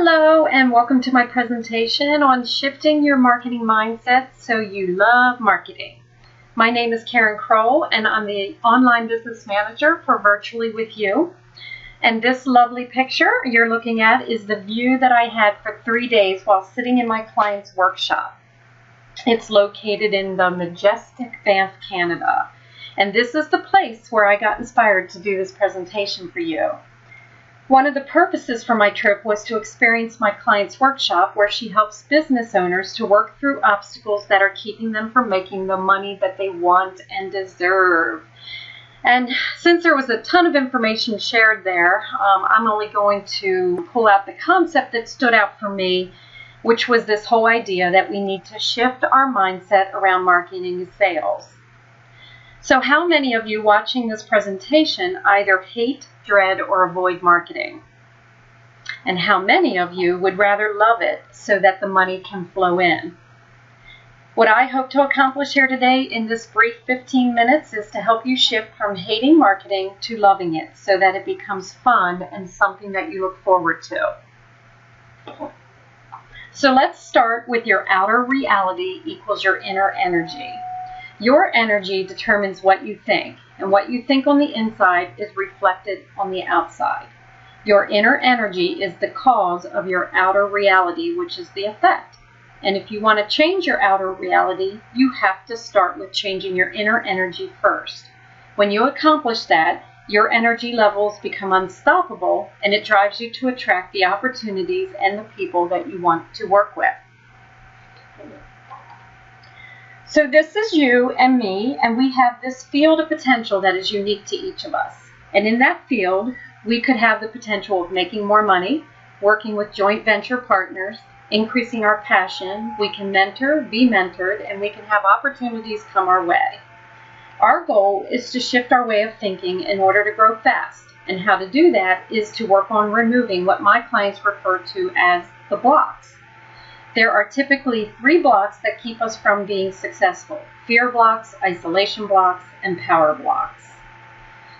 Hello and welcome to my presentation on shifting your marketing mindset so you love marketing. My name is Karen Kroll and I'm the online business manager for Virtually With You. And this lovely picture you're looking at is the view that I had for 3 days while sitting in my client's workshop. It's located in the majestic Banff, Canada. And this is the place where I got inspired to do this presentation for you. One of the purposes for my trip was to experience my client's workshop where she helps business owners to work through obstacles that are keeping them from making the money that they want and deserve. And since there was a ton of information shared there, I'm only going to pull out the concept that stood out for me, which was this whole idea that we need to shift our mindset around marketing and sales. So how many of you watching this presentation either hate, dread, or avoid marketing? And how many of you would rather love it so that the money can flow in? What I hope to accomplish here today in this brief 15 minutes is to help you shift from hating marketing to loving it so that it becomes fun and something that you look forward to. So let's start with your outer reality equals your inner energy. Your energy determines what you think, and what you think on the inside is reflected on the outside. Your inner energy is the cause of your outer reality, which is the effect. And if you want to change your outer reality, you have to start with changing your inner energy first. When you accomplish that, your energy levels become unstoppable, and it drives you to attract the opportunities and the people that you want to work with. So this is you and me, and we have this field of potential that is unique to each of us. And in that field, we could have the potential of making more money, working with joint venture partners, increasing our passion, we can mentor, be mentored, and we can have opportunities come our way. Our goal is to shift our way of thinking in order to grow fast. And how to do that is to work on removing what my clients refer to as the blocks. There are typically 3 blocks that keep us from being successful: fear blocks, isolation blocks, and power blocks.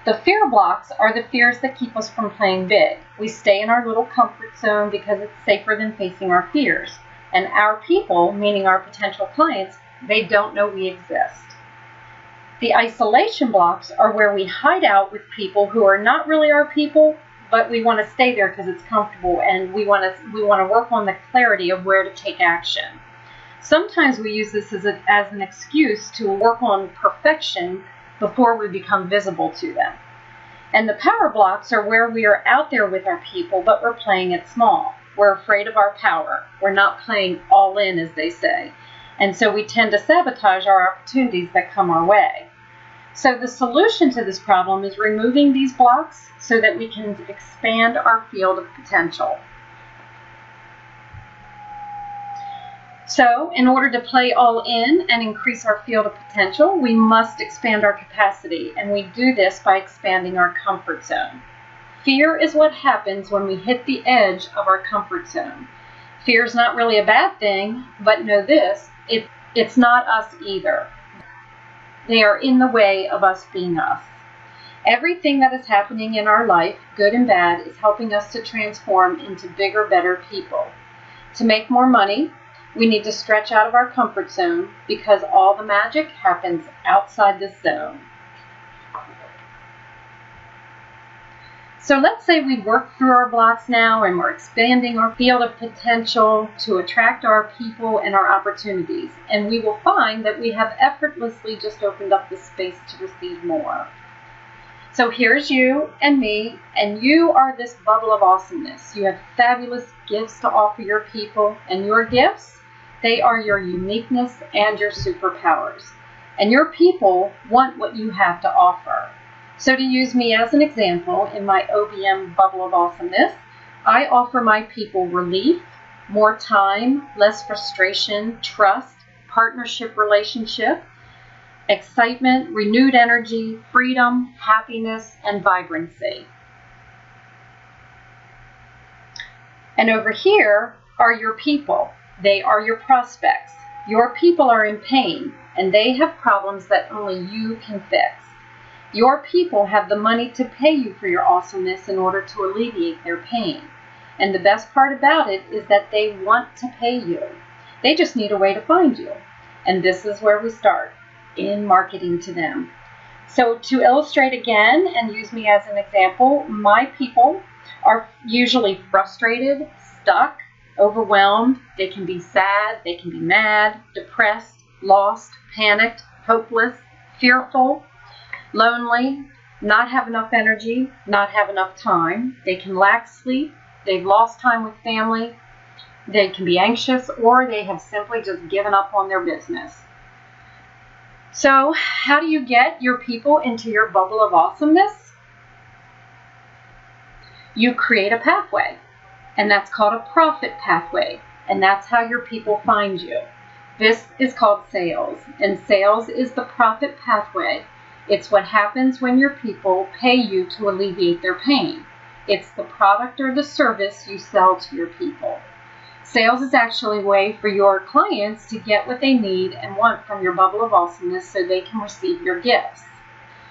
The fear blocks are the fears that keep us from playing big. We stay in our little comfort zone because it's safer than facing our fears. And our people, meaning our potential clients, they don't know we exist. The isolation blocks are where we hide out with people who are not really our people, but we want to stay there because it's comfortable, and we want to work on the clarity of where to take action. Sometimes we use this as an excuse to work on perfection before we become visible to them. And the power blocks are where we are out there with our people, but we're playing it small. We're afraid of our power. We're not playing all in, as they say. And so we tend to sabotage our opportunities that come our way. So the solution to this problem is removing these blocks so that we can expand our field of potential. So in order to play all in and increase our field of potential, we must expand our capacity, and we do this by expanding our comfort zone. Fear is what happens when we hit the edge of our comfort zone. Fear is not really a bad thing, but know this, it's not us either. They are in the way of us being us. Everything that is happening in our life, good and bad, is helping us to transform into bigger, better people. To make more money, we need to stretch out of our comfort zone because all the magic happens outside this zone. So let's say we work through our blocks now and we're expanding our field of potential to attract our people and our opportunities. And we will find that we have effortlessly just opened up the space to receive more. So here's you and me, and you are this bubble of awesomeness. You have fabulous gifts to offer your people, and your gifts, they are your uniqueness and your superpowers. And your people want what you have to offer. So to use me as an example, in my OBM bubble of awesomeness, I offer my people relief, more time, less frustration, trust, partnership relationship, excitement, renewed energy, freedom, happiness, and vibrancy. And over here are your people. They are your prospects. Your people are in pain, and they have problems that only you can fix. Your people have the money to pay you for your awesomeness in order to alleviate their pain. And the best part about it is that they want to pay you. They just need a way to find you. And this is where we start, in marketing to them. So to illustrate again and use me as an example, my people are usually frustrated, stuck, overwhelmed. They can be sad, they can be mad, depressed, lost, panicked, hopeless, fearful, lonely, not have enough energy, not have enough time. They can lack sleep, they've lost time with family, they can be anxious, or they have simply just given up on their business. So how do you get your people into your bubble of awesomeness? You create a pathway, and that's called a profit pathway, and that's how your people find you. This is called sales, and sales is the profit pathway. It's what happens when your people pay you to alleviate their pain. It's the product or the service you sell to your people. Sales is actually a way for your clients to get what they need and want from your bubble of awesomeness so they can receive your gifts.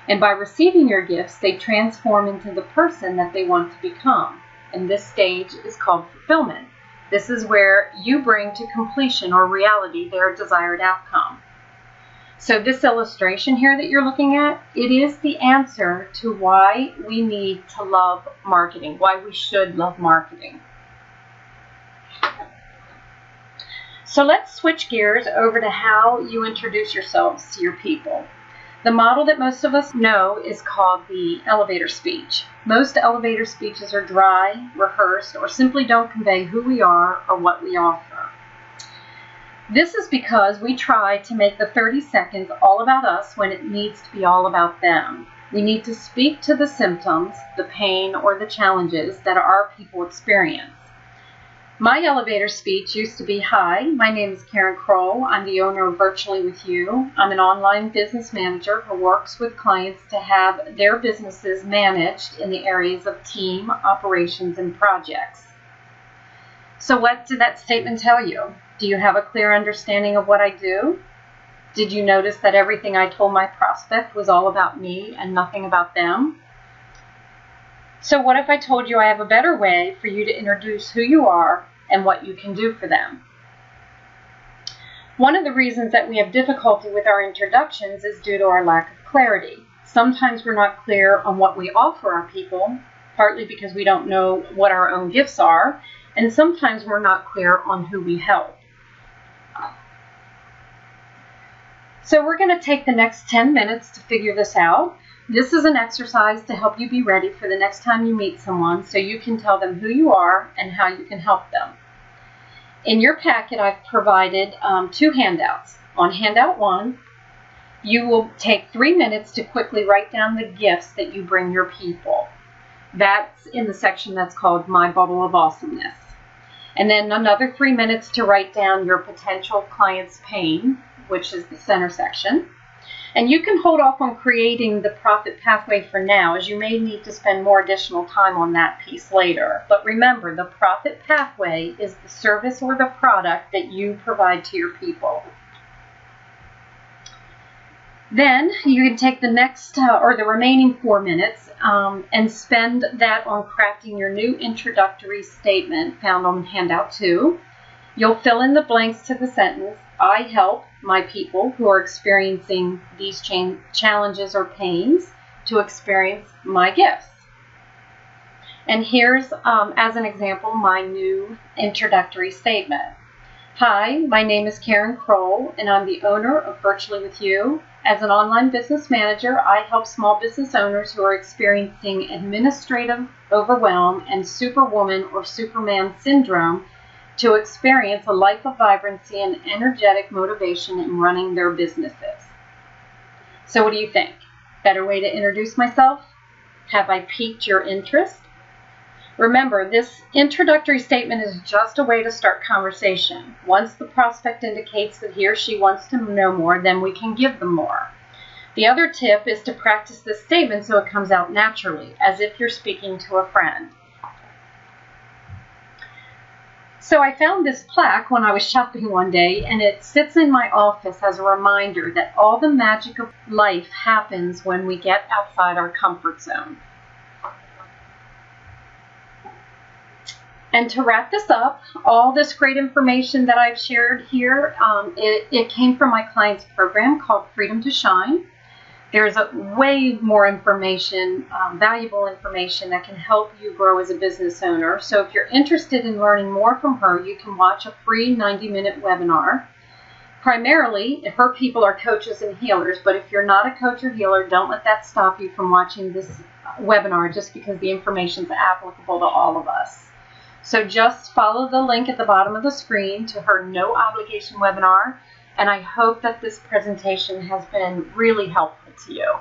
And by receiving your gifts, they transform into the person that they want to become. And this stage is called fulfillment. This is where you bring to completion or reality their desired outcome. So this illustration here that you're looking at, it is the answer to why we need to love marketing, why we should love marketing. So let's switch gears over to how you introduce yourselves to your people. The model that most of us know is called the elevator speech. Most elevator speeches are dry, rehearsed, or simply don't convey who we are or what we offer. This is because we try to make the 30 seconds all about us when it needs to be all about them. We need to speak to the symptoms, the pain, or the challenges that our people experience. My elevator speech used to be, "Hi, my name is Karen Kroll. I'm the owner of Virtually With You. I'm an online business manager who works with clients to have their businesses managed in the areas of team, operations, and projects." So what did that statement tell you? Do you have a clear understanding of what I do? Did you notice that everything I told my prospect was all about me and nothing about them? So what if I told you I have a better way for you to introduce who you are and what you can do for them? One of the reasons that we have difficulty with our introductions is due to our lack of clarity. Sometimes we're not clear on what we offer our people, partly because we don't know what our own gifts are, and sometimes we're not clear on who we help. So we're going to take the next 10 minutes to figure this out. This is an exercise to help you be ready for the next time you meet someone so you can tell them who you are and how you can help them. In your packet, I've provided 2 handouts. On handout 1, you will take 3 minutes to quickly write down the gifts that you bring your people. That's in the section that's called My Bubble of Awesomeness. And then another 3 minutes to write down your potential client's pain, which is the center section. And you can hold off on creating the profit pathway for now, as you may need to spend more additional time on that piece later. But remember, the profit pathway is the service or the product that you provide to your people. Then you can take the next or the remaining 4 minutes and spend that on crafting your new introductory statement found on handout 2. You'll fill in the blanks to the sentence, "I help my people who are experiencing these challenges or pains to experience my gifts." And here's, as an example, my new introductory statement. "Hi, my name is Karen Kroll, and I'm the owner of Virtually With You. As an online business manager, I help small business owners who are experiencing administrative overwhelm and superwoman or superman syndrome to experience a life of vibrancy and energetic motivation in running their businesses." So what do you think? Better way to introduce myself? Have I piqued your interest? Remember, this introductory statement is just a way to start conversation. Once the prospect indicates that he or she wants to know more, then we can give them more. The other tip is to practice this statement so it comes out naturally, as if you're speaking to a friend. So I found this plaque when I was shopping one day, and it sits in my office as a reminder that all the magic of life happens when we get outside our comfort zone. And to wrap this up, all this great information that I've shared here, it came from my client's program called Freedom to Shine. There's way more information, valuable information that can help you grow as a business owner. So if you're interested in learning more from her, you can watch a free 90-minute webinar. Primarily, her people are coaches and healers, but if you're not a coach or healer, don't let that stop you from watching this webinar just because the information is applicable to all of us. So just follow the link at the bottom of the screen to her no obligation webinar, and I hope that this presentation has been really helpful to you.